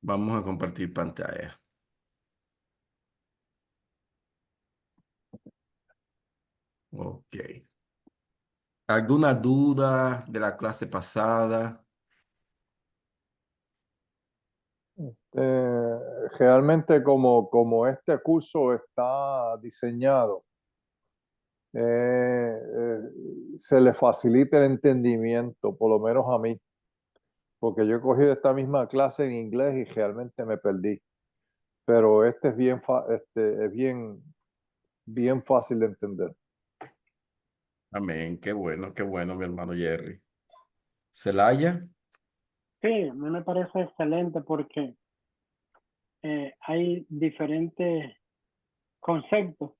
Vamos a compartir pantalla. Ok. ¿Alguna duda de la clase pasada? Realmente como este curso está diseñado, se le facilita el entendimiento, por lo menos a mí, porque yo he cogido esta misma clase en inglés y realmente me perdí. Pero este es bien fácil de entender. Amén. Qué bueno, mi hermano Jerry. Celaya. Sí, a mí me parece excelente porque hay diferentes conceptos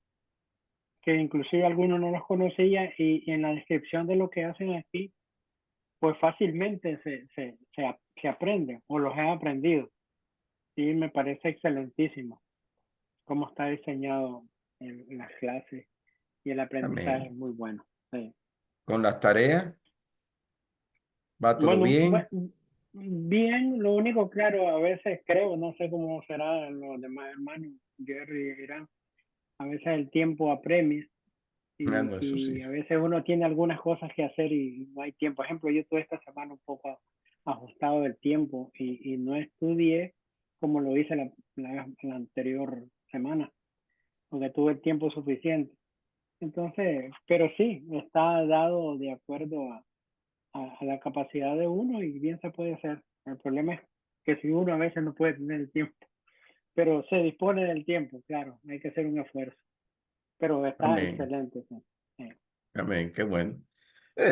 que inclusive algunos no los conocía y en la descripción de lo que hacen aquí, pues fácilmente se aprende o los he aprendido. Sí, me parece excelentísimo cómo está diseñado en las clases y el aprendizaje es Amén. muy bueno. Sí. Con las tareas. ¿Va todo Bueno, bien? bien, lo único claro, a veces creo, no sé cómo será en los demás hermanos, Jerry y Irán, a veces el tiempo apremia No, eso sí. y a veces uno tiene algunas cosas que hacer y no hay tiempo. Por ejemplo, yo toda esta semana un poco ajustado del tiempo y no estudié como lo hice la anterior semana, porque tuve el tiempo suficiente. Entonces, pero sí, está dado de acuerdo a la capacidad de uno y bien se puede hacer. El problema es que si uno a veces no puede tener el tiempo, pero se dispone del tiempo, claro, hay que hacer un esfuerzo, pero está Amén. excelente. Sí. Sí. Amén. Qué bueno.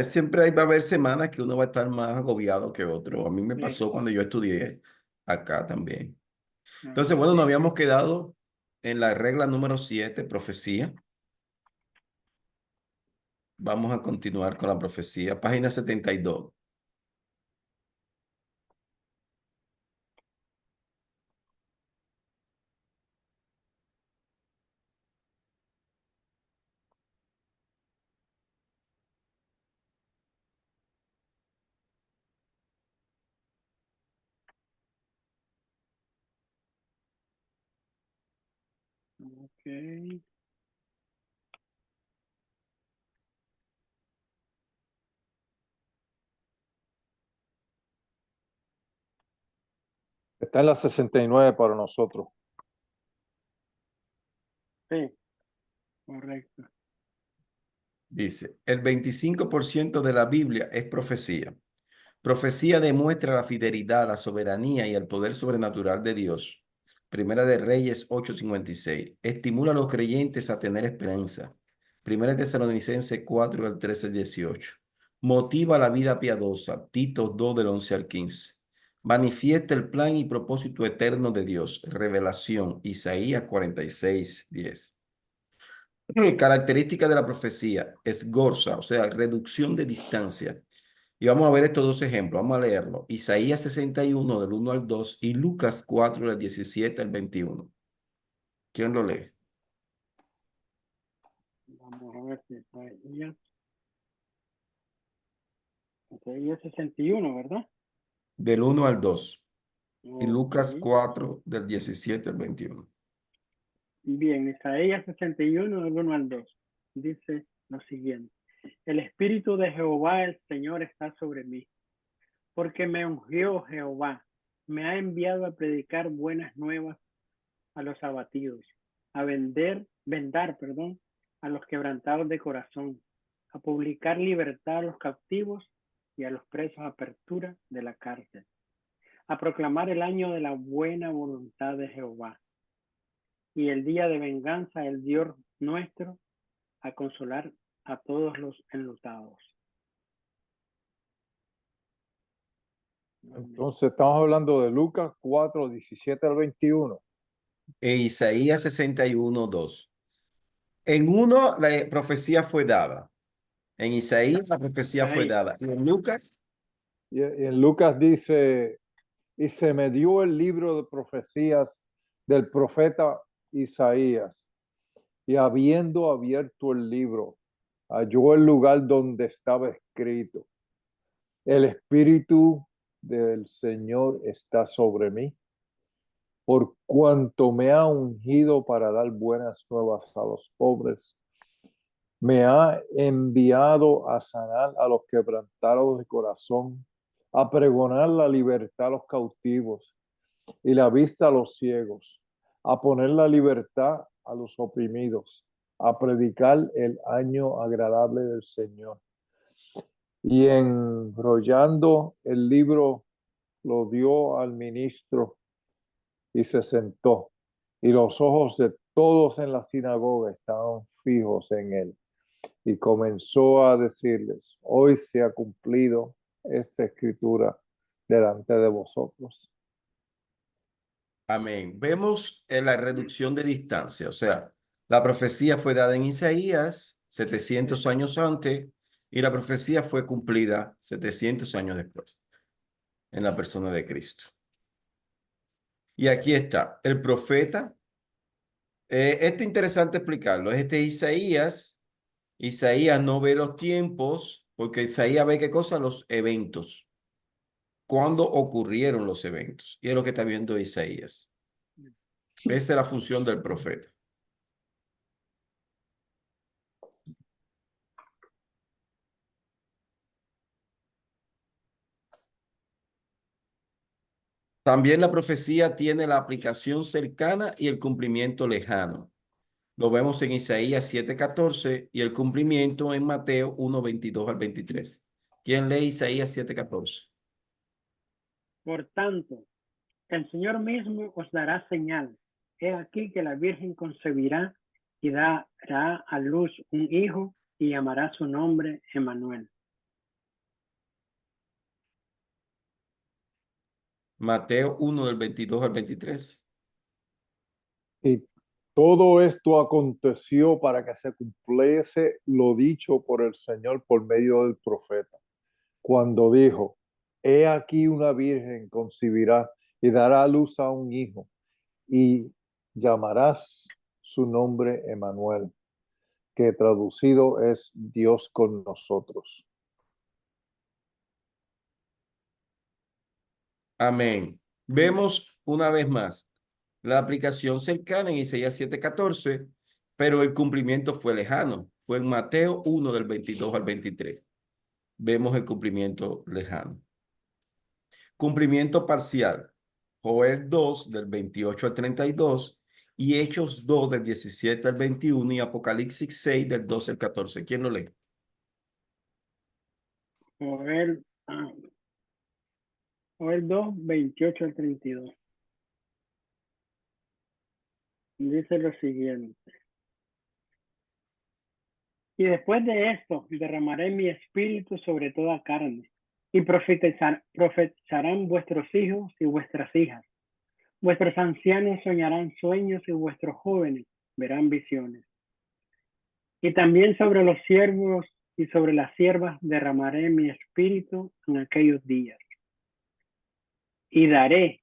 Siempre va a haber semanas que uno va a estar más agobiado que otro. A mí me Sí. pasó cuando yo estudié acá también. Entonces, Ajá, bueno, nos sí. habíamos quedado en la regla número 7, profecía. Vamos a continuar con la profecía. Página 72. Ok. Está en la 69 para nosotros. Sí, correcto. Dice, el 25% de la Biblia es profecía. Profecía demuestra la fidelidad, la soberanía y el poder sobrenatural de Dios. Primera de Reyes 8:56. Estimula a los creyentes a tener esperanza. Primera de Tesalonicenses 4 del 13 al 18. Motiva la vida piadosa. Tito 2 del 11 al 15. Manifiesta el plan y propósito eterno de Dios. Revelación. Isaías 46:10. Característica de la profecía es gorza, o sea, reducción de distancia. Y vamos a ver estos dos ejemplos, vamos a leerlo. Isaías 61 del 1 al 2 y Lucas 4 del 17 al 21. ¿Quién lo lee? Vamos a ver si está ahí. Isaías 61, ¿verdad? Del 1 al 2 y Ok. Lucas 4 del 17 al 21. Bien, Isaías 61, del 1 al 2. Dice lo siguiente. El Espíritu de Jehová, el Señor, está sobre mí, porque me ungió Jehová, me ha enviado a predicar buenas nuevas a los abatidos, a vendar, perdón, a los quebrantados de corazón, a publicar libertad a los cautivos y a los presos apertura de la cárcel, a proclamar el año de la buena voluntad de Jehová y el día de venganza del Dios nuestro, a consolar a todos los enlutados. Amén. Entonces estamos hablando de Lucas 4, 17 al 21. E Isaías 61, 2. En uno la profecía fue dada. En Isaías la profecía fue Isaías. dada. Y en Lucas, Y en Lucas dice, y se me dio el libro de profecías del profeta Isaías. Y habiendo abierto el libro, halló el lugar donde estaba escrito: el Espíritu del Señor está sobre mí, por cuanto me ha ungido para dar buenas nuevas a los pobres. Me ha enviado a sanar a los quebrantados de corazón, a pregonar la libertad a los cautivos y la vista a los ciegos, a poner la libertad a los oprimidos, a predicar el año agradable del Señor. Y enrollando el libro, lo dio al ministro y se sentó. Y los ojos de todos en la sinagoga estaban fijos en él. Y comenzó a decirles: hoy se ha cumplido esta escritura delante de vosotros. Amén. Vemos la reducción de distancia, o sea, la profecía fue dada en Isaías 700 años antes y la profecía fue cumplida 700 años después en la persona de Cristo. Y aquí está, el profeta, esto es interesante explicarlo, es Isaías. Isaías no ve los tiempos porque Isaías ve qué cosa, los eventos, cuándo ocurrieron los eventos, y es lo que está viendo Isaías. Esa es la función del profeta. También la profecía tiene la aplicación cercana y el cumplimiento lejano. Lo vemos en Isaías 7:14 y el cumplimiento en Mateo 1:22 al 23. ¿Quién lee Isaías 7:14? Por tanto, el Señor mismo os dará señal. He aquí que la Virgen concebirá y dará a luz un hijo y llamará su nombre Emmanuel. Mateo 1 del 22 al 23. Y todo esto aconteció para que se cumpliese lo dicho por el Señor por medio del profeta, cuando dijo: he aquí una virgen concebirá y dará a luz a un hijo, y llamarás su nombre Emmanuel, que traducido es Dios con nosotros. Amén. Vemos una vez más la aplicación cercana en Isaías 7:14, pero el cumplimiento fue lejano. Fue en Mateo 1 del 22 al 23. Vemos el cumplimiento lejano. Cumplimiento parcial. Joel 2 del 28 al 32 y Hechos 2 del 17 al 21 y Apocalipsis 6 del 12 al 14. ¿Quién lo lee? Joel 2, 28 al 32. Dice lo siguiente. Y después de esto derramaré mi espíritu sobre toda carne, y profetizarán vuestros hijos y vuestras hijas. Vuestros ancianos soñarán sueños y vuestros jóvenes verán visiones. Y también sobre los siervos y sobre las siervas derramaré mi espíritu en aquellos días. Y daré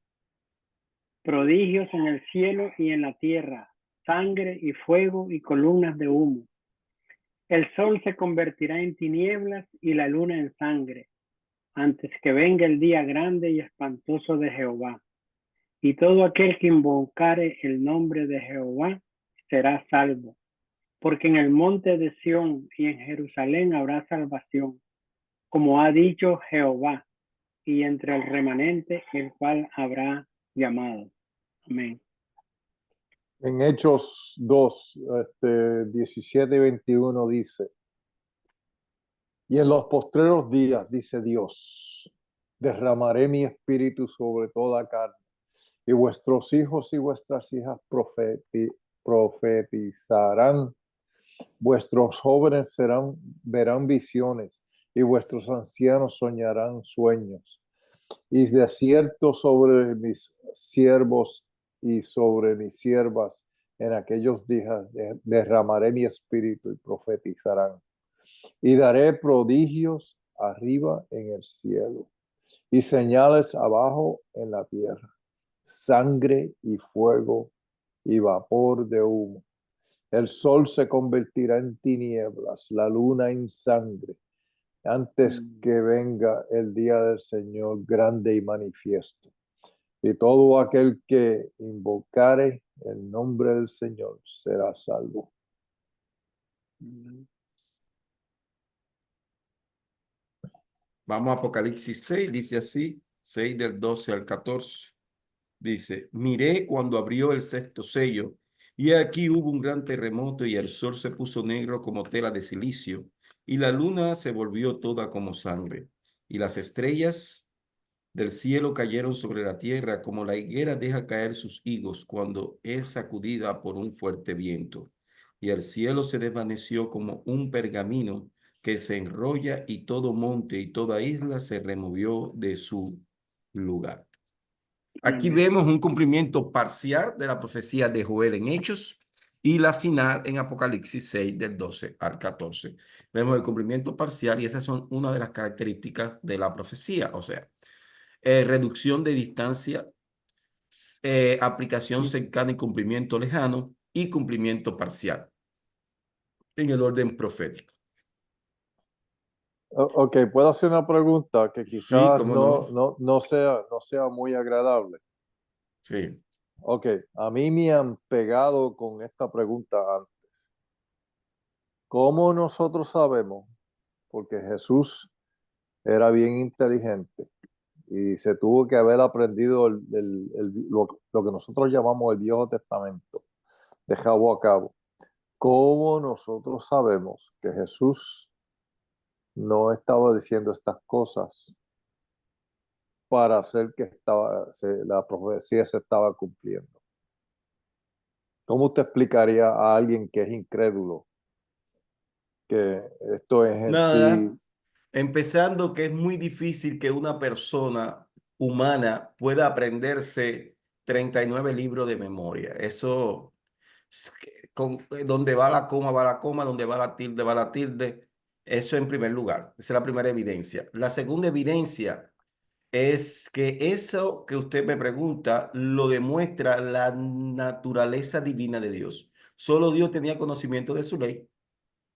prodigios en el cielo y en la tierra, sangre y fuego y columnas de humo. El sol se convertirá en tinieblas y la luna en sangre, antes que venga el día grande y espantoso de Jehová. Y todo aquel que invocare el nombre de Jehová será salvo. Porque en el monte de Sión y en Jerusalén habrá salvación, como ha dicho Jehová, y entre el remanente el cual habrá llamado. Amén. En Hechos 2, 17 y 21 dice: y en los postreros días, dice Dios, derramaré mi espíritu sobre toda carne, y vuestros hijos y vuestras hijas profetizarán, vuestros jóvenes verán visiones, y vuestros ancianos soñarán sueños. Y de cierto sobre mis siervos y sobre mis siervas en aquellos días derramaré mi espíritu y profetizarán. Y daré prodigios arriba en el cielo y señales abajo en la tierra, sangre y fuego y vapor de humo. El sol se convertirá en tinieblas, la luna en sangre, antes que venga el día del Señor grande y manifiesto. y todo aquel que invocare el nombre del Señor será salvo. Vamos a Apocalipsis 6, dice así, 6 del 12 al 14. Dice, miré cuando abrió el sexto sello, y aquí hubo un gran terremoto, y el sol se puso negro como tela de silicio, y la luna se volvió toda como sangre, y las estrellas del cielo cayeron sobre la tierra, como la higuera deja caer sus higos cuando es sacudida por un fuerte viento. Y el cielo se desvaneció como un pergamino que se enrolla, y todo monte y toda isla se removió de su lugar. Aquí Amén. vemos un cumplimiento parcial de la profecía de Joel en Hechos y la final en Apocalipsis 6 del 12 al 14. Vemos el cumplimiento parcial y esas son una de las características de la profecía, o sea, reducción de distancia, aplicación cercana y cumplimiento lejano y cumplimiento parcial en el orden profético. Ok, puedo hacer una pregunta que Sí, quizás cómo no. no sea muy agradable. Sí. Ok, a mí me han pegado con esta pregunta antes. ¿Cómo nosotros sabemos? Porque Jesús era bien inteligente y se tuvo que haber aprendido lo que nosotros llamamos el Viejo Testamento, de cabo a cabo. ¿Cómo nosotros sabemos que Jesús no estaba diciendo estas cosas para hacer que la profecía se estaba cumpliendo? ¿Cómo usted explicaría a alguien que es incrédulo que esto es en Nada, sí? empezando que es muy difícil que una persona humana pueda aprenderse 39 libros de memoria. Eso, donde va la coma, donde va la tilde. Eso en primer lugar. Esa es la primera evidencia. La segunda evidencia es que eso que usted me pregunta lo demuestra la naturaleza divina de Dios. Solo Dios tenía conocimiento de su ley.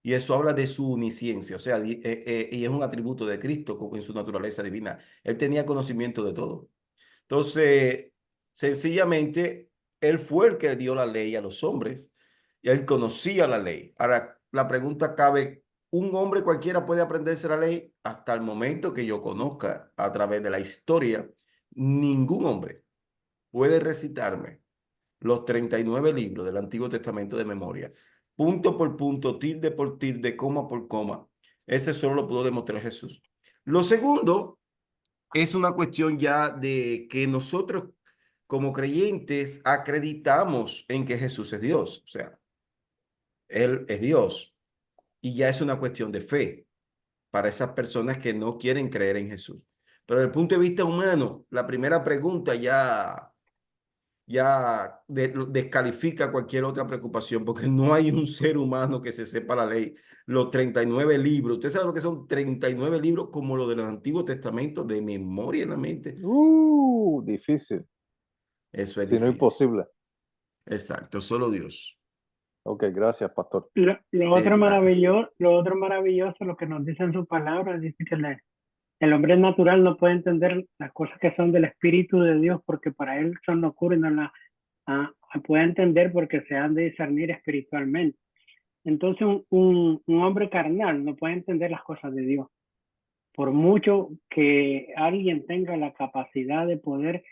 Y eso habla de su omnisciencia, o sea, y es un atributo de Cristo como en su naturaleza divina. Él tenía conocimiento de todo. Entonces, sencillamente, él fue el que dio la ley a los hombres y él conocía la ley. Ahora, la pregunta cabe, ¿un hombre cualquiera puede aprenderse la ley? Hasta el momento que yo conozca a través de la historia, ningún hombre puede recitarme los 39 libros del Antiguo Testamento de memoria, punto por punto, tilde por tilde, coma por coma. Ese solo lo pudo demostrar Jesús. Lo segundo es una cuestión ya de que nosotros como creyentes acreditamos en que Jesús es Dios, o sea, Él es Dios y ya es una cuestión de fe para esas personas que no quieren creer en Jesús. Pero desde el punto de vista humano, la primera pregunta ya descalifica cualquier otra preocupación, porque no hay un ser humano que se sepa la ley. Los 39 libros, ¿usted sabe lo que son 39 libros como lo del Antiguo Testamento de memoria en la mente? Difícil, Eso es si no difícil. imposible. Exacto, solo Dios. Ok, gracias, pastor. Lo otro maravilloso, lo que nos dice en su palabra, dice que el hombre natural no puede entender las cosas que son del Espíritu de Dios porque para él son locuras y no las puede entender porque se han de discernir espiritualmente. Entonces un hombre carnal no puede entender las cosas de Dios. Por mucho que alguien tenga la capacidad de poder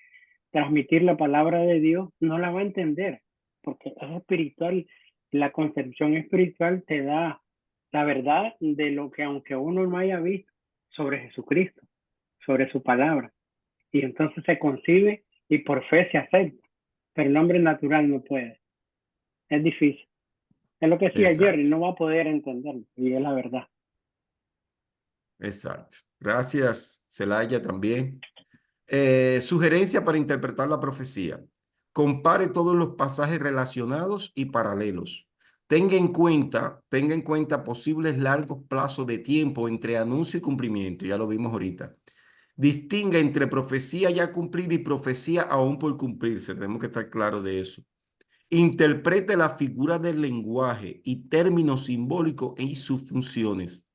transmitir la palabra de Dios, no la va a entender, porque es espiritual. La concepción espiritual te da la verdad de lo que aunque uno no haya visto sobre Jesucristo, sobre su palabra. Y entonces se concibe y por fe se acepta, pero el hombre natural no puede. Es difícil. Es lo que decía Jerry, Exacto, no va a poder entenderlo, y es la verdad. exacto. Gracias, Celaya, también. Sugerencia para interpretar la profecía. Compare todos los pasajes relacionados y paralelos. Tenga en cuenta posibles largos plazos de tiempo entre anuncio y cumplimiento. Ya lo vimos ahorita. Distinga entre profecía ya cumplida y profecía aún por cumplirse. Tenemos que estar claros de eso. Interprete la figura del lenguaje y términos simbólicos y sus funciones.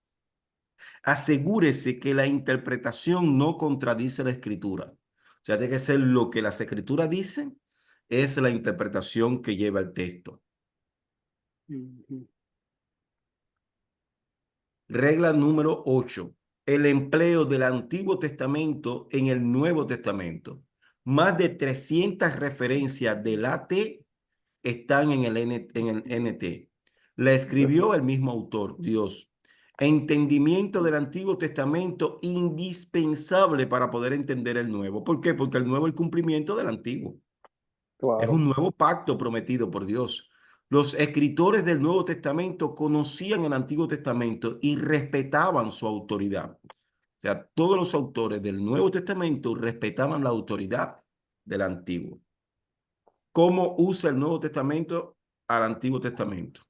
Asegúrese que la interpretación no contradice la escritura. O sea, tiene que ser lo que las escrituras dicen, es la interpretación que lleva el texto. Ujú. Regla número 8. El empleo del Antiguo Testamento en el Nuevo Testamento. Más de 300 referencias del AT están en el NT. La escribió el mismo autor, Dios. Entendimiento del Antiguo Testamento indispensable para poder entender el Nuevo. ¿Por qué? Porque el Nuevo es el cumplimiento del Antiguo. Es Claro. un nuevo pacto prometido por Dios. Los escritores del Nuevo Testamento conocían el Antiguo Testamento y respetaban su autoridad. O sea, todos los autores del Nuevo Testamento respetaban la autoridad del Antiguo. ¿Cómo usa el Nuevo Testamento al Antiguo Testamento?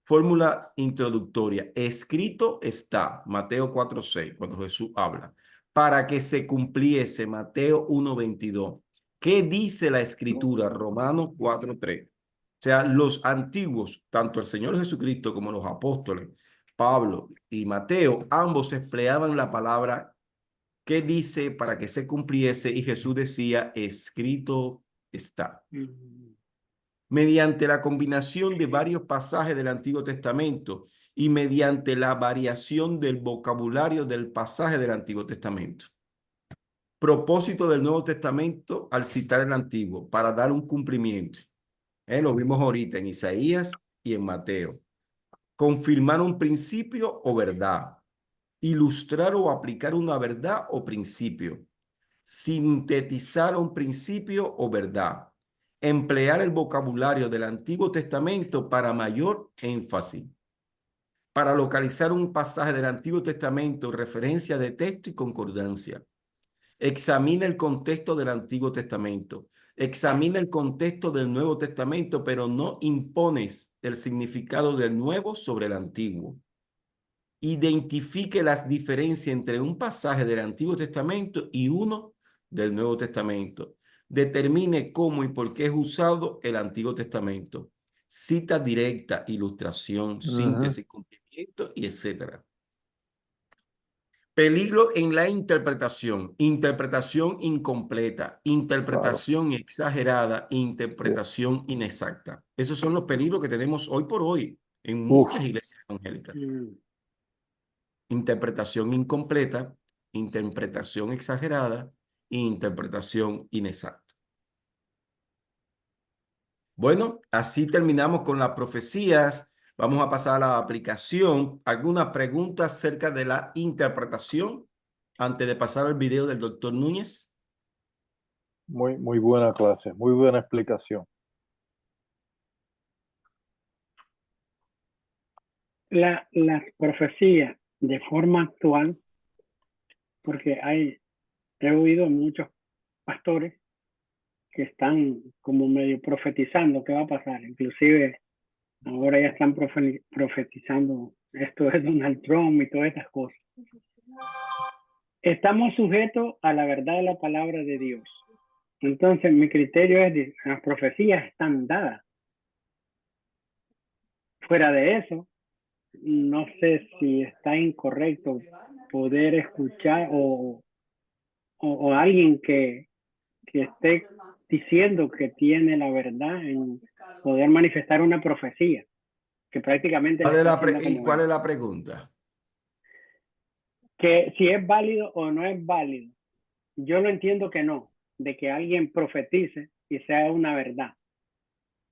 Fórmula introductoria. Escrito está, Mateo 4:6, cuando Jesús habla, para que se cumpliese, Mateo 1:22. ¿Qué dice la Escritura? Romanos 4:3. O sea, los antiguos, tanto el Señor Jesucristo como los apóstoles, Pablo y Mateo, ambos empleaban la palabra que dice para que se cumpliese y Jesús decía, escrito está. Ujú. Mediante la combinación de varios pasajes del Antiguo Testamento y mediante la variación del vocabulario del pasaje del Antiguo Testamento. Propósito del Nuevo Testamento al citar el Antiguo, para dar un cumplimiento. Lo vimos ahorita en Isaías y en Mateo. Confirmar un principio o verdad. Ilustrar o aplicar una verdad o principio. Sintetizar un principio o verdad. Emplear el vocabulario del Antiguo Testamento para mayor énfasis. Para localizar un pasaje del Antiguo Testamento, referencia de texto y concordancia. Examina el contexto del Antiguo Testamento. Examina el contexto del Nuevo Testamento, pero no impones el significado del Nuevo sobre el Antiguo. Identifique las diferencias entre un pasaje del Antiguo Testamento y uno del Nuevo Testamento. Determine cómo y por qué es usado el Antiguo Testamento. Cita directa, ilustración, Ujú. síntesis, cumplimiento y etcétera. Peligro en la interpretación. Interpretación incompleta, Claro. interpretación exagerada, Sí. interpretación inexacta. Esos son los peligros que tenemos hoy por hoy en Uf, muchas iglesias evangélicas. Mm. Interpretación incompleta, interpretación exagerada e interpretación inexacta. Bueno, así terminamos con las profecías. Vamos a pasar a la aplicación. ¿Alguna pregunta acerca de la interpretación antes de pasar al video del doctor Núñez? muy buena clase, muy buena explicación. Las profecías de forma actual, porque he oído muchos pastores que están como medio profetizando qué va a pasar. Inclusive ahora ya están profetizando esto de Donald Trump y todas estas cosas. Estamos sujetos a la verdad de la palabra de Dios. Entonces mi criterio es, las profecías están dadas. Fuera de eso, no sé si está incorrecto poder escuchar o alguien que esté diciendo que tiene la verdad en poder manifestar una profecía, que prácticamente le está haciendo como ¿Cuál él. es la pregunta? Que si es válido o no es válido, yo lo entiendo que no, de que alguien profetice y sea una verdad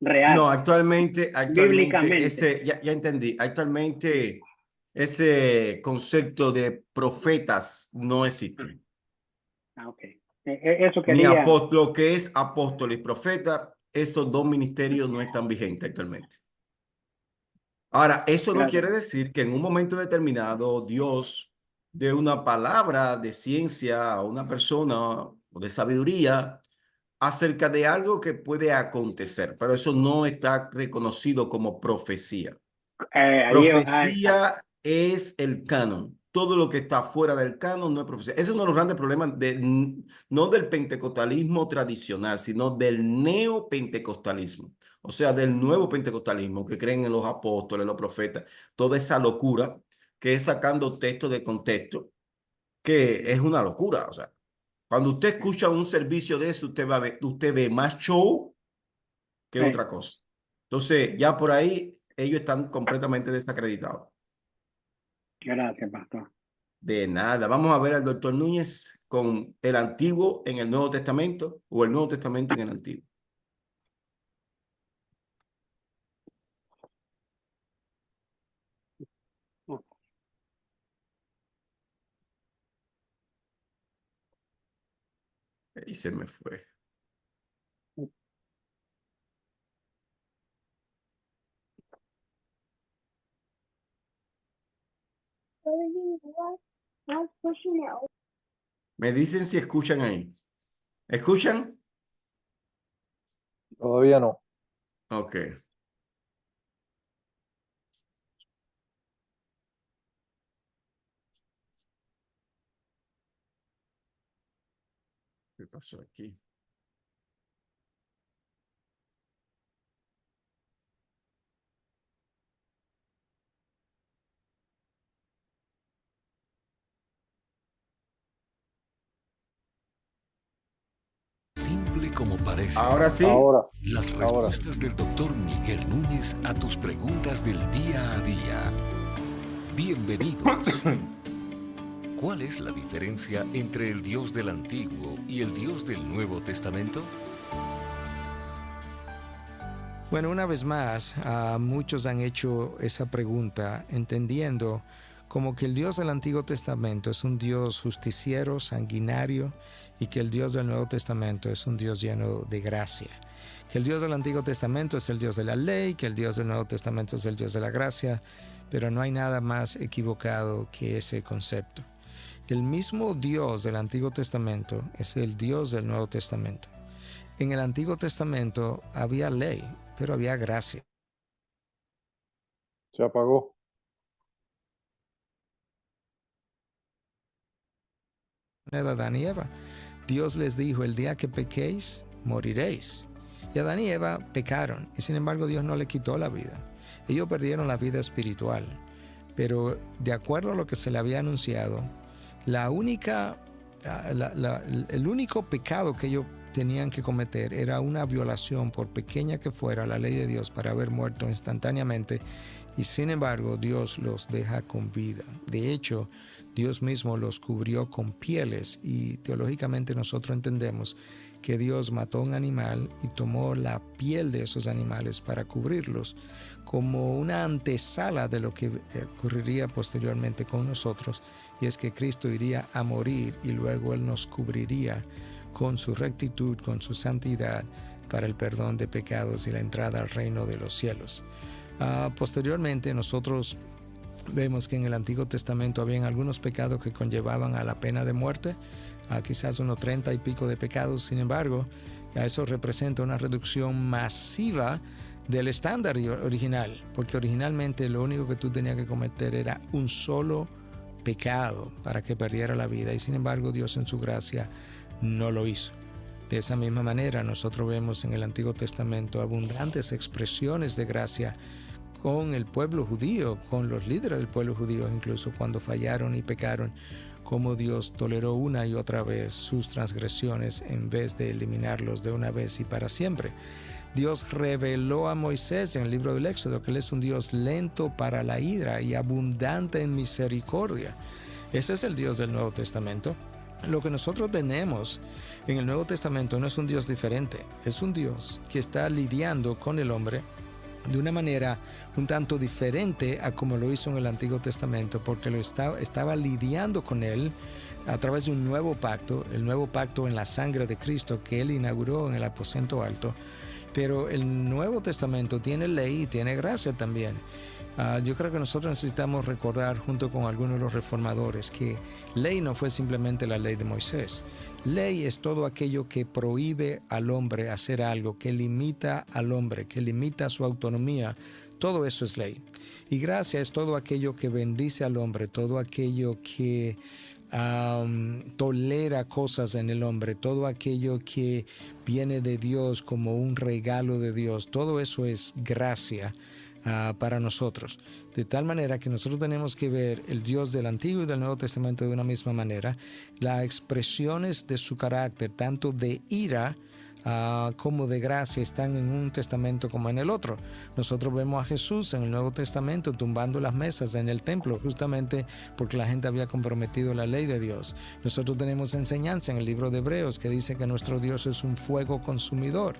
No, real, actualmente bíblicamente. ya entendí. Actualmente ese concepto de profetas no existe. Ah, ok. Eso Ni quería. lo que es apóstol y profeta, esos dos ministerios no están vigentes actualmente. Ahora, eso no quiere Gracias. decir que en un momento determinado Dios dé una palabra de ciencia a una persona o de sabiduría acerca de algo que puede acontecer, pero eso no está reconocido como profecía. Exacto. Profecía es el canon. Todo lo que está fuera del canon no es profecía. Ese es uno de los grandes problemas no del pentecostalismo tradicional, sino del neopentecostalismo. O sea, del nuevo pentecostalismo que creen en los apóstoles, los profetas, toda esa locura que es sacando texto de contexto, que es una locura. O sea, Cuando usted escucha un servicio de eso, usted ve más show que Sí. otra cosa. Entonces, ya por ahí ellos están completamente desacreditados. Gracias, pastor. De nada. Vamos a ver al doctor Núñez con el Antiguo en el Nuevo Testamento o el Nuevo Testamento en el Antiguo. Y se me fue. Me dicen si escuchan ahí. ¿Escuchan? Todavía no. Ok. ¿Qué pasó aquí? Simple como parece. Ahora sí. Ahora. Las Ahora. respuestas del doctor Miguel Núñez a tus preguntas del día a día. Bienvenidos. ¿Cuál es la diferencia entre el Dios del Antiguo y el Dios del Nuevo Testamento? Bueno, una vez más, muchos han hecho esa pregunta entendiendo como que el Dios del Antiguo Testamento es un Dios justiciero, sanguinario, y que el Dios del Nuevo Testamento es un Dios lleno de gracia. Que el Dios del Antiguo Testamento es el Dios de la ley, que el Dios del Nuevo Testamento es el Dios de la gracia, pero no hay nada más equivocado que ese concepto. El mismo Dios del Antiguo Testamento es el Dios del Nuevo Testamento. En el Antiguo Testamento había ley, pero había gracia. Se apagó. De Adán y Eva. Dios les dijo, el día que pequéis, moriréis. Y Adán y Eva pecaron, y sin embargo Dios no le quitó la vida. Ellos perdieron la vida espiritual, pero de acuerdo a lo que se le había anunciado, el único pecado que ellos tenían que cometer era una violación, por pequeña que fuera, la ley de Dios para haber muerto instantáneamente, y sin embargo Dios los deja con vida. De hecho, Dios mismo los cubrió con pieles, y teológicamente nosotros entendemos que Dios mató un animal y tomó la piel de esos animales para cubrirlos, como una antesala de lo que ocurriría posteriormente con nosotros, y es que Cristo iría a morir y luego Él nos cubriría con su rectitud, con su santidad, para el perdón de pecados y la entrada al reino de los cielos. Posteriormente nosotros vemos que en el Antiguo Testamento habían algunos pecados que conllevaban a la pena de muerte, quizás unos 30 y pico de pecados. Sin embargo, eso representa una reducción masiva del estándar original, porque originalmente lo único que tú tenías que cometer era un solo pecado para que perdiera la vida, y sin embargo Dios en su gracia no lo hizo. De esa misma manera nosotros vemos en el Antiguo Testamento abundantes expresiones de gracia con el pueblo judío, con los líderes del pueblo judío, incluso cuando fallaron y pecaron, como Dios toleró una y otra vez sus transgresiones en vez de eliminarlos de una vez y para siempre. Dios reveló a Moisés en el libro del Éxodo que Él es un Dios lento para la ira y abundante en misericordia. Ese es el Dios del Nuevo Testamento. Lo que nosotros tenemos en el Nuevo Testamento no es un Dios diferente, es un Dios que está lidiando con el hombre de una manera un tanto diferente a como lo hizo en el Antiguo Testamento, porque estaba lidiando con él a través de un nuevo pacto, el nuevo pacto en la sangre de Cristo que Él inauguró en el aposento alto. Pero el Nuevo Testamento tiene ley y tiene gracia también. Yo creo que nosotros necesitamos recordar, junto con algunos de los reformadores, que ley no fue simplemente la ley de Moisés. Ley es todo aquello que prohíbe al hombre hacer algo, que limita al hombre, que limita su autonomía. Todo eso es ley. Y gracia es todo aquello que bendice al hombre, todo aquello que tolera cosas en el hombre, todo aquello que viene de Dios como un regalo de Dios. Todo eso es gracia. para nosotros. De tal manera que nosotros tenemos que ver el Dios del Antiguo y del Nuevo Testamento de una misma manera. Las expresiones de su carácter, tanto de ira como de gracia, están en un testamento como en el otro. Nosotros vemos a Jesús en el Nuevo Testamento tumbando las mesas en el templo, justamente porque la gente había comprometido la ley de Dios. Nosotros tenemos enseñanza en el libro de Hebreos que dice que nuestro Dios es un fuego consumidor,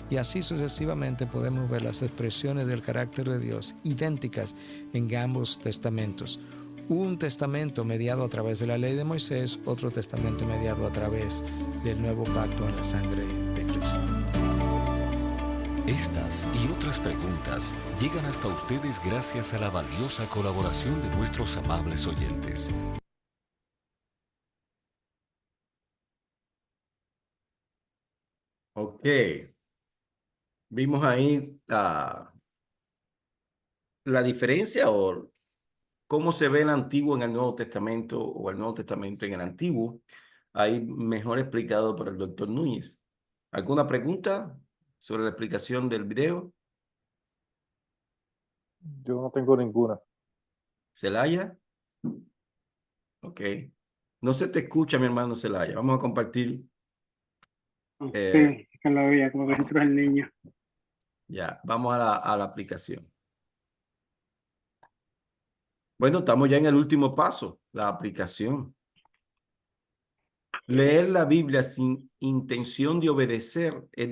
y así sucesivamente podemos ver las expresiones del carácter de Dios idénticas en ambos testamentos. Un testamento mediado a través de la ley de Moisés, otro testamento mediado a través del nuevo pacto en la sangre de Cristo. Estas y otras preguntas llegan hasta ustedes gracias a la valiosa colaboración de nuestros amables oyentes. Ok. Vimos ahí la diferencia o cómo se ve el Antiguo en el Nuevo Testamento o el Nuevo Testamento en el Antiguo. Ahí mejor explicado por el doctor Núñez. ¿Alguna pregunta sobre la explicación del video? Yo no tengo ninguna. ¿Celaya? Ok. No se te escucha, mi hermano Celaya. Vamos a compartir. Sí, que lo veía como que entró el niño. Ya, vamos a la aplicación. Bueno, estamos ya en el último paso, la aplicación. Leer la Biblia sin intención de obedecer es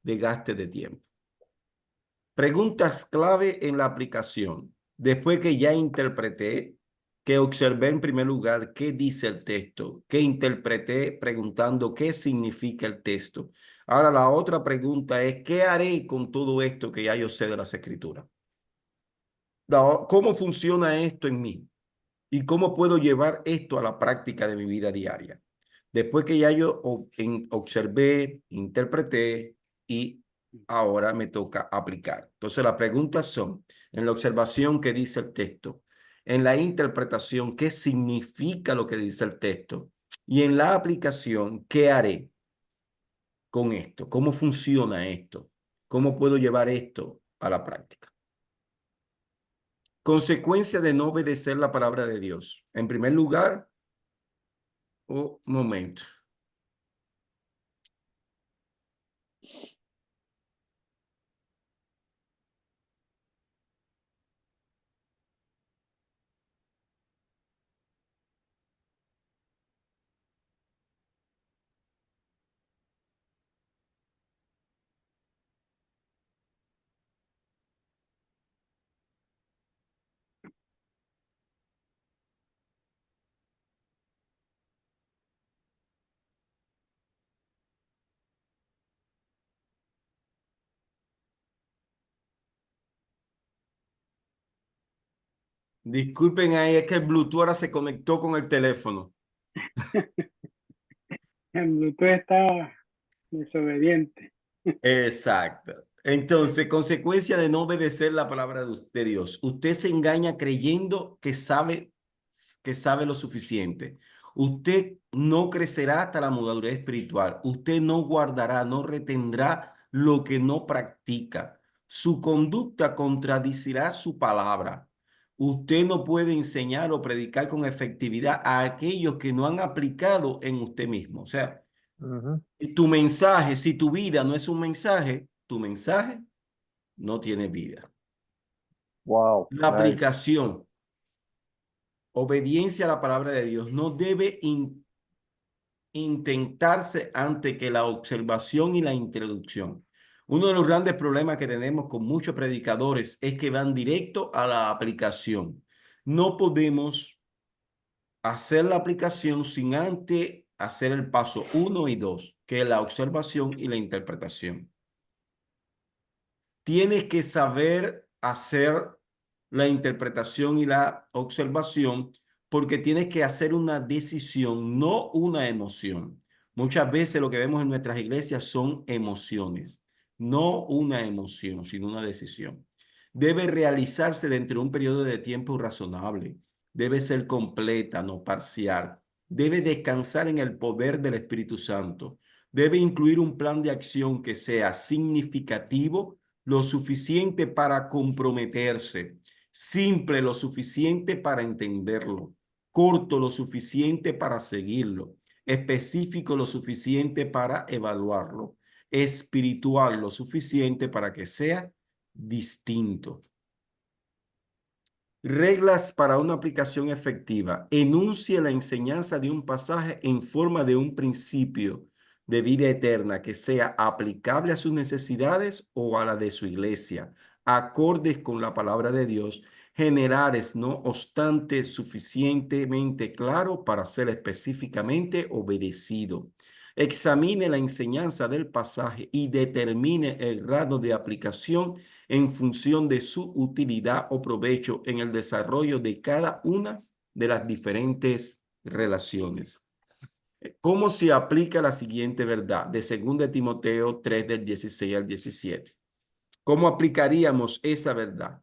desgaste de tiempo. Preguntas clave en la aplicación. Después que ya interpreté, que observé en primer lugar qué dice el texto, que interpreté preguntando qué significa el texto. Ahora la otra pregunta es, ¿qué haré con todo esto que ya yo sé de las Escrituras? ¿Cómo funciona esto en mí? ¿Y cómo puedo llevar esto a la práctica de mi vida diaria? Después que ya yo observé, interpreté y ahora me toca aplicar. Entonces las preguntas son, en la observación, ¿qué dice el texto? En la interpretación, ¿qué significa lo que dice el texto? Y en la aplicación, ¿qué haré con esto? ¿Cómo funciona esto? ¿Cómo puedo llevar esto a la práctica? Consecuencia de no obedecer la palabra de Dios. En primer lugar, un momento. Disculpen ahí, es que el Bluetooth ahora se conectó con el teléfono. El Bluetooth está desobediente. Exacto. Entonces, consecuencia de no obedecer la palabra de Dios. Usted se engaña creyendo que sabe lo suficiente. Usted no crecerá hasta la madurez espiritual. Usted no guardará, no retendrá lo que no practica. Su conducta contradicirá su palabra. Usted no puede enseñar o predicar con efectividad a aquellos que no han aplicado en usted mismo. O sea, tu mensaje, si tu vida no es un mensaje, tu mensaje no tiene vida. Wow. La Nice. aplicación, obediencia a la palabra de Dios, no debe intentarse antes que la observación y la introducción. Uno de los grandes problemas que tenemos con muchos predicadores es que van directo a la aplicación. No podemos hacer la aplicación sin antes hacer el paso 1 y 2, que es la observación y la interpretación. Tienes que saber hacer la interpretación y la observación porque tienes que hacer una decisión, no una emoción. Muchas veces lo que vemos en nuestras iglesias son emociones, no una emoción, sino una decisión. Debe realizarse dentro de un periodo de tiempo razonable. Debe ser completa, no parcial. Debe descansar en el poder del Espíritu Santo. Debe incluir un plan de acción que sea significativo, lo suficiente para comprometerse, simple lo suficiente para entenderlo, corto lo suficiente para seguirlo, específico lo suficiente para evaluarlo, espiritual lo suficiente para que sea distinto. Reglas para una aplicación efectiva. Enuncie la enseñanza de un pasaje en forma de un principio de vida eterna que sea aplicable a sus necesidades o a la de su iglesia, acordes con la palabra de Dios, generales, no obstante suficientemente claro para ser específicamente obedecido. Examine la enseñanza del pasaje y determine el grado de aplicación en función de su utilidad o provecho en el desarrollo de cada una de las diferentes relaciones. ¿Cómo se aplica la siguiente verdad? De 2 Timoteo 3 del 16 al 17. ¿Cómo aplicaríamos esa verdad?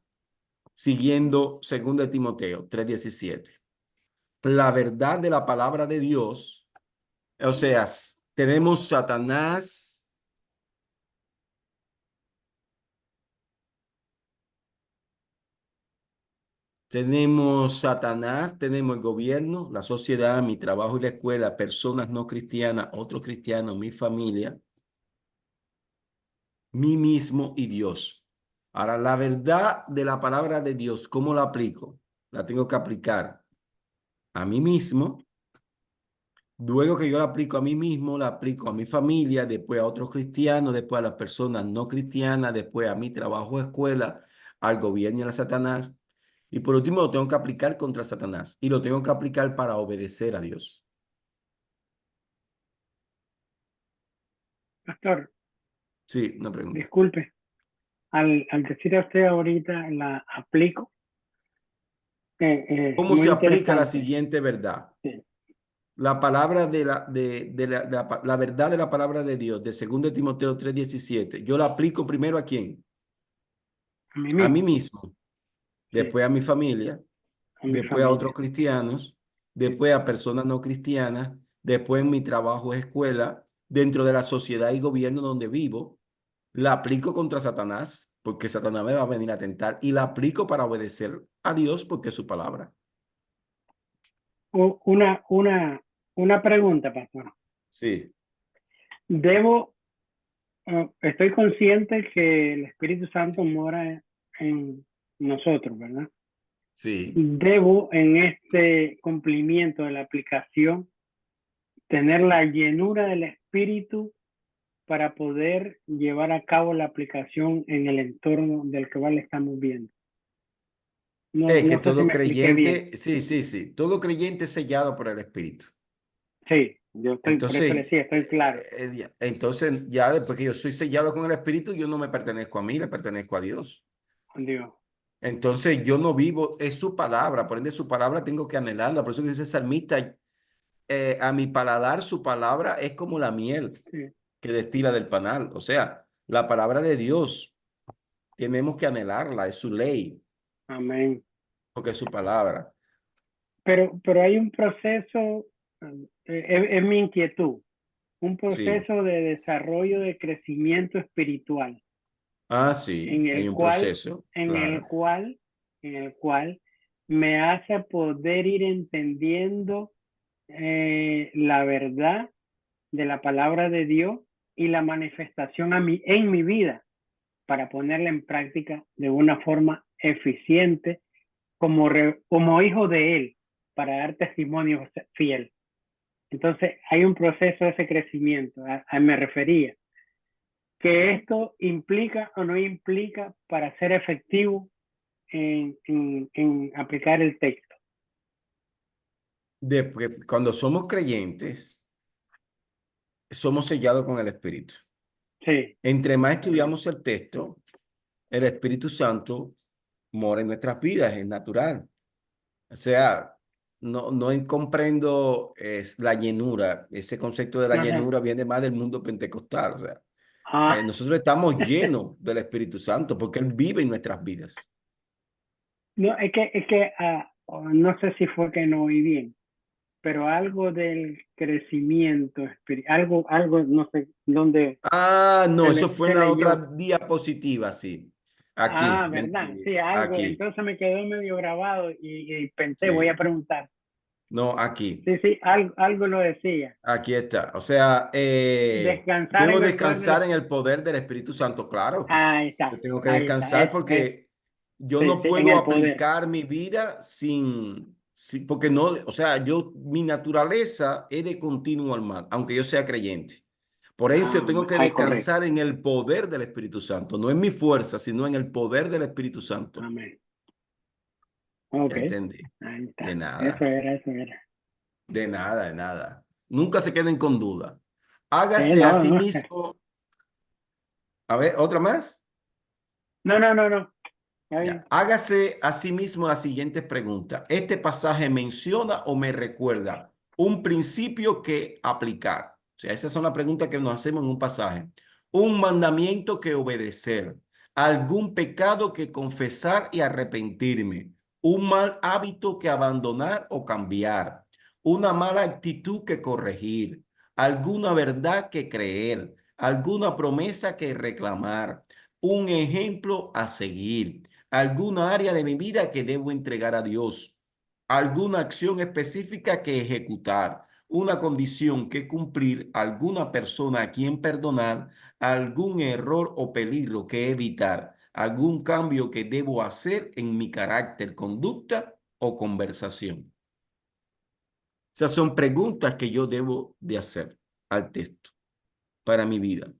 Siguiendo 2 Timoteo 3:17. La verdad de la palabra de Dios, o sea, tenemos Satanás, tenemos el gobierno, la sociedad, mi trabajo y la escuela, personas no cristianas, otros cristianos, mi familia, mí mismo y Dios. Ahora, la verdad de la palabra de Dios, ¿cómo la aplico? La tengo que aplicar a mí mismo. Luego que yo la aplico a mí mismo, la aplico a mi familia, después a otros cristianos, después a las personas no cristianas, después a mi trabajo, escuela, al gobierno y a Satanás. Y por último, lo tengo que aplicar contra Satanás. Y lo tengo que aplicar para obedecer a Dios. Pastor, Sí, una pregunta. disculpe, al decir a usted ahorita la aplico, ¿Cómo muy se aplica la interesante. siguiente verdad? Sí. La palabra la verdad de la palabra de Dios, de 2 Timoteo 3:17. Yo la aplico primero ¿a quién? A mí A mí mismo, mismo, sí, después a mi familia, a mi después a otros familia. cristianos, después a personas no cristianas, después en mi trabajo, escuela, dentro de la sociedad y gobierno donde vivo, la aplico contra Satanás, porque Satanás me va a venir a tentar, y la aplico para obedecer a Dios, porque es su palabra. Una pregunta, pastor. Sí, Debo, estoy consciente que el Espíritu Santo mora en nosotros, ¿verdad? sí. Debo en este cumplimiento de la aplicación tener la llenura del Espíritu para poder llevar a cabo la aplicación en el entorno del cual estamos viendo. No, Es que no sé si todo me expliqué bien. creyente, sí, todo creyente es sellado por el Espíritu. Sí, yo estoy, por eso le Entonces, decía, estoy claro. entonces ya después que yo soy sellado con el Espíritu, yo no me pertenezco a mí, le pertenezco a Dios. Dios. Entonces yo no vivo, es su palabra, por ende su palabra tengo que anhelarla. Por eso que dice el salmista, a mi paladar su palabra es como la miel Sí. que destila del panal. O sea, la palabra de Dios tenemos que anhelarla, es su ley, Amén. porque es su palabra. Pero hay un proceso, es mi inquietud, un Sí. proceso de desarrollo de crecimiento espiritual Ah, sí, en hay el un cual, proceso, en el claro. cual, en el cual me hace poder ir entendiendo la verdad de la palabra de Dios y la manifestación en mi vida para ponerla en práctica de una forma eficiente como hijo de Él, para dar testimonio fiel. Entonces, hay un proceso de ese crecimiento, me refería, que esto implica o no implica para ser efectivo en aplicar el texto. Cuando somos creyentes, somos sellados con el Espíritu. Sí. Entre más estudiamos el texto, el Espíritu Santo mora en nuestras vidas, es natural. O sea, no comprendo la llenura. Ese concepto de la Ajá. llenura viene más del mundo pentecostal. O sea, Ah, nosotros estamos llenos del Espíritu Santo porque Él vive en nuestras vidas. no, es que no sé si fue que no oí bien. pero algo del crecimiento espiritual, algo, no sé dónde Ah, no, eso fue se en la otra leyó. diapositiva, sí. Ah, Aquí, ya ¿verdad? entendí. Sí, algo. Aquí. Entonces me quedó medio grabado y pensé, voy a Sí. preguntar. No, aquí. Sí, sí, algo lo decía. Aquí está. O sea, Descansar debo en el poder descansar del... en el poder del Espíritu Santo, claro. Ahí está, Yo tengo que ahí está. descansar porque yo Sí, no sí, en puedo el poder. aplicar mi vida porque no, o sea, mi naturaleza es de continuo al mal, aunque yo sea creyente. Por eso tengo que Correcto. descansar en el poder del Espíritu Santo, no en mi fuerza, sino en el poder del Espíritu Santo. Amén. Ya Ok, entendí. ahí De está. Eso nada, era, eso era. de nada, de nada. Nunca se queden con duda. Hágase a No, sí no. mismo. A ver, otra más. No, no, no, no. Está Ya, bien. hágase a sí mismo la siguiente pregunta. ¿Este pasaje menciona o me recuerda un principio que aplicar? O sea, esas son las preguntas que nos hacemos en un pasaje. Un mandamiento que obedecer. Algún pecado que confesar y arrepentirme. Un mal hábito que abandonar o cambiar. Una mala actitud que corregir. Alguna verdad que creer. Alguna promesa que reclamar. Un ejemplo a seguir, alguna área de mi vida que debo entregar a Dios, alguna acción específica que ejecutar, una condición que cumplir, alguna persona a quien perdonar, algún error o peligro que evitar, algún cambio que debo hacer en mi carácter, conducta o conversación. Esas son preguntas que yo debo de hacer al texto para mi vida.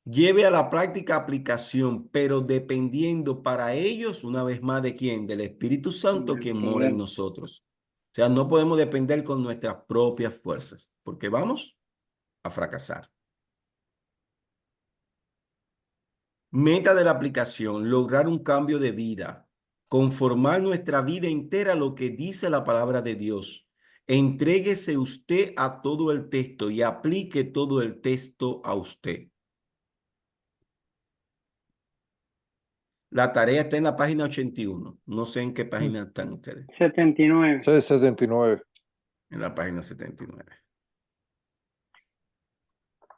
Lleve a la práctica aplicación, pero dependiendo para ellos, una vez más, ¿de quién? Del Espíritu Santo, El quien mora en poder. nosotros. O sea, no podemos depender con nuestras propias fuerzas, porque vamos a fracasar. Meta de la aplicación, lograr un cambio de vida, conformar nuestra vida entera a lo que dice la palabra de Dios. Entréguese usted a todo el texto y aplique todo el texto a usted. La tarea está en la página 81. No sé en qué página están ustedes. 79. 679. En la página 79.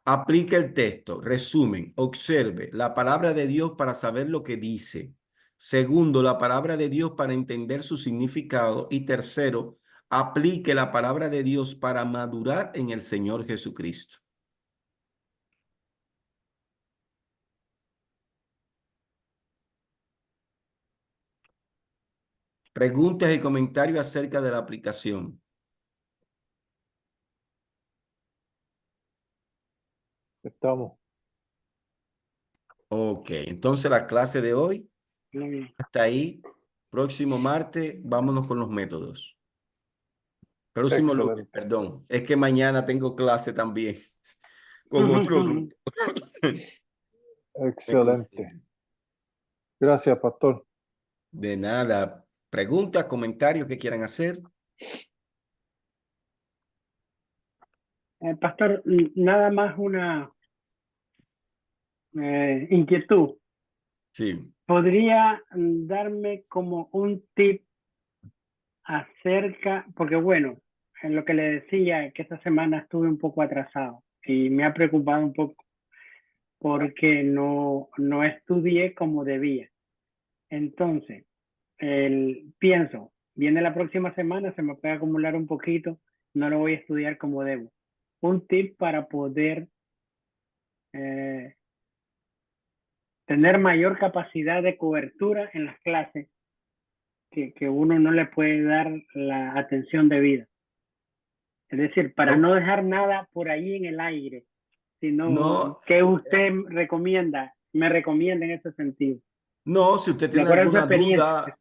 Aplique el texto. Resumen. Observe la palabra de Dios para saber lo que dice. Segundo, la palabra de Dios para entender su significado. Y tercero, aplique la palabra de Dios para madurar en el Señor Jesucristo. Preguntas y comentarios acerca de la aplicación. Estamos. Ok, entonces la clase de hoy Muy bien. está ahí. Próximo martes, vámonos con los métodos. Próximo lunes, Excelente. perdón. Es que mañana tengo clase también con otro grupo. Me Excelente. confundo. Gracias, pastor. De nada. Preguntas, comentarios que quieran hacer. Pastor, nada más una inquietud. Sí. ¿Podría darme como un tip acerca, porque bueno, en lo que le decía, que esta semana estuve un poco atrasado y me ha preocupado un poco porque no estudié como debía. Entonces, pienso, viene la próxima semana, se me puede acumular un poquito, no lo voy a estudiar como debo. Un tip para poder eh, tener mayor capacidad de cobertura en las clases que uno no le puede dar la atención debida. Es decir, para No, no dejar nada por ahí en el aire, sino no, que usted me recomienda en ese sentido. no, si usted De tiene acuerdo a su alguna experiencia. duda,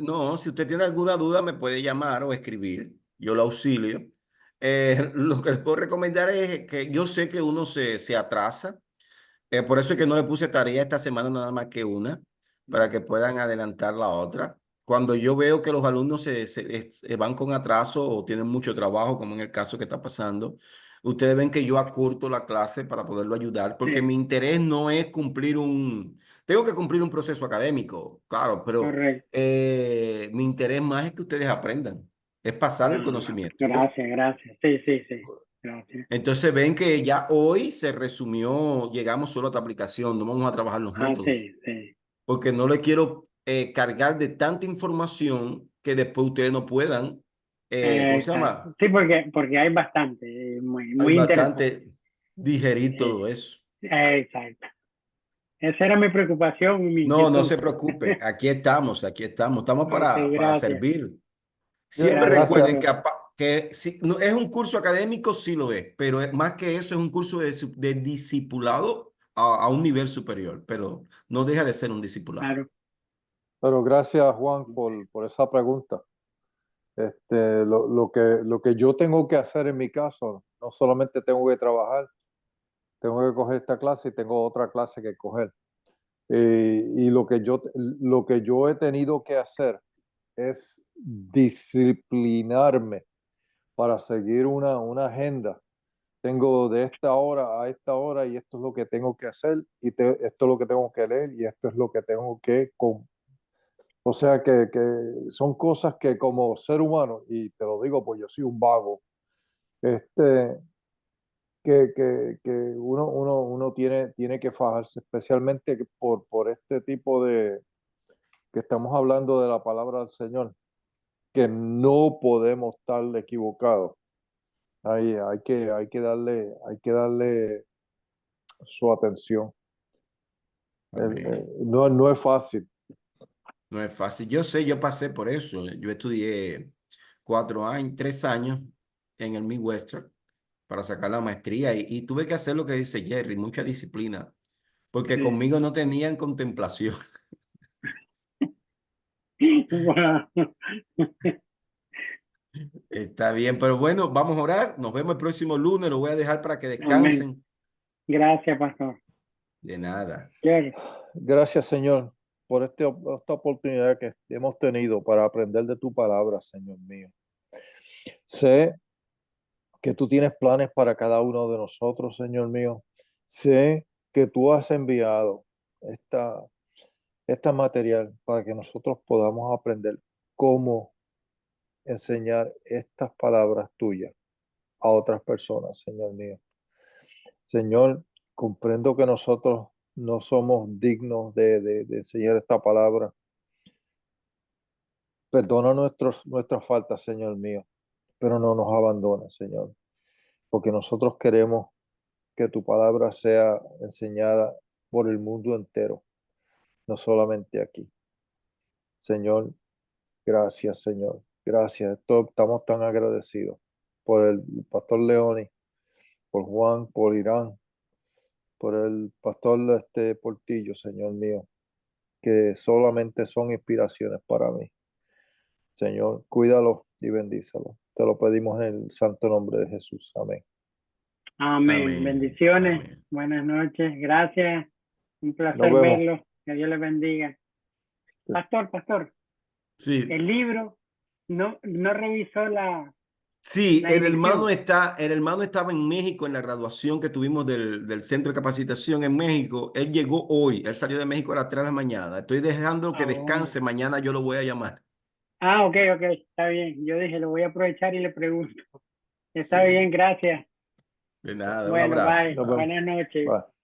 no, si usted tiene alguna duda, me puede llamar o escribir. Yo lo auxilio. Lo que les puedo recomendar es que yo sé que uno se atrasa. Por eso es que no le puse tarea esta semana nada más que una, para que puedan adelantar la otra. Cuando yo veo que los alumnos se van con atraso o tienen mucho trabajo, como en el caso que está pasando, ustedes ven que yo acorto la clase para poderlo ayudar, porque Sí, mi interés no es tengo que cumplir un proceso académico, claro, pero correcto. mi interés más es que ustedes aprendan. es pasar el Ah, conocimiento. gracias, gracias. Sí, sí, sí. Gracias. Entonces ven que ya hoy se resumió, llegamos solo a esta aplicación, no vamos a trabajar los Ah, métodos, sí, sí. porque no le quiero cargar de tanta información que después ustedes no puedan, ¿cómo se Exacto. llama? Sí, porque hay bastante, muy, Hay muy interesante. bastante digerir todo Sí, eso. exacto. Esa era mi preocupación y mi No, no inquietud. se preocupe, aquí estamos Ok, para gracias. servir. Siempre Gracias, Gracias. recuerden pastor. que, que si, no, es un curso académico, sí lo es, pero más que eso es un curso de discipulado a un nivel superior, pero no deja de ser un discipulado. Claro. Pero gracias, Juan, por esa pregunta. Lo que yo tengo que hacer en mi caso, no solamente tengo que trabajar, tengo que coger esta clase y tengo otra clase que coger. Y lo que yo he tenido que hacer es disciplinarme para seguir una agenda. Tengo de esta hora a esta hora y esto es lo que tengo que hacer y esto es lo que tengo que leer y esto es lo que tengo que... O sea que son cosas que como ser humano, y te lo digo pues yo soy un vago, este, que uno tiene que fajarse, especialmente por este tipo de, que estamos hablando de la palabra del Señor, que no podemos estar equivocados. Hay que darle su atención. Amén. No es fácil. No es fácil. Yo sé, yo pasé por eso. Yo estudié 3 años en el Midwestern para sacar la maestría y tuve que hacer lo que dice Jerry, mucha disciplina, porque Sí. conmigo no tenían contemplación. Wow. Está bien, pero bueno, vamos a orar. Nos vemos el próximo lunes. Lo voy a dejar para que Amén. descansen. Gracias, pastor. De nada. Jerry. Gracias, Señor, por esta oportunidad que hemos tenido para aprender de tu palabra, Señor mío. Sé que tú tienes planes para cada uno de nosotros, Señor mío. Sé que tú has enviado esta material para que nosotros podamos aprender cómo enseñar estas palabras tuyas a otras personas, Señor mío. Señor, comprendo que nosotros no somos dignos de enseñar esta palabra. Perdona nuestras faltas, Señor mío, pero no nos abandones, Señor, porque nosotros queremos que tu palabra sea enseñada por el mundo entero, no solamente aquí. Señor, gracias, Señor. Gracias. Estamos tan agradecidos por el pastor Leoni, por Juan, por Irán, por el pastor Portillo, Señor mío, que solamente son inspiraciones para mí. Señor, cuídalo y bendícelo. Te lo pedimos en el santo nombre de Jesús. Amén. Amén. Amén. Bendiciones. Amén. Buenas noches. Gracias. Un Nos placer vemos. verlo. Que Dios les bendiga. Pastor, Sí, el libro no revisó la sí, edición. el hermano estaba en México en la graduación que tuvimos del centro de capacitación en México. Él llegó hoy, él salió de México a las 3 de la mañana. Estoy dejando que Oh. descanse, mañana yo lo voy a llamar. Ok, está bien. Yo dije, lo voy a aprovechar y le pregunto. Está bien, Sí, gracias. de nada, un Bueno, abrazo. bye. Nos vemos. Buenas noches. Bye.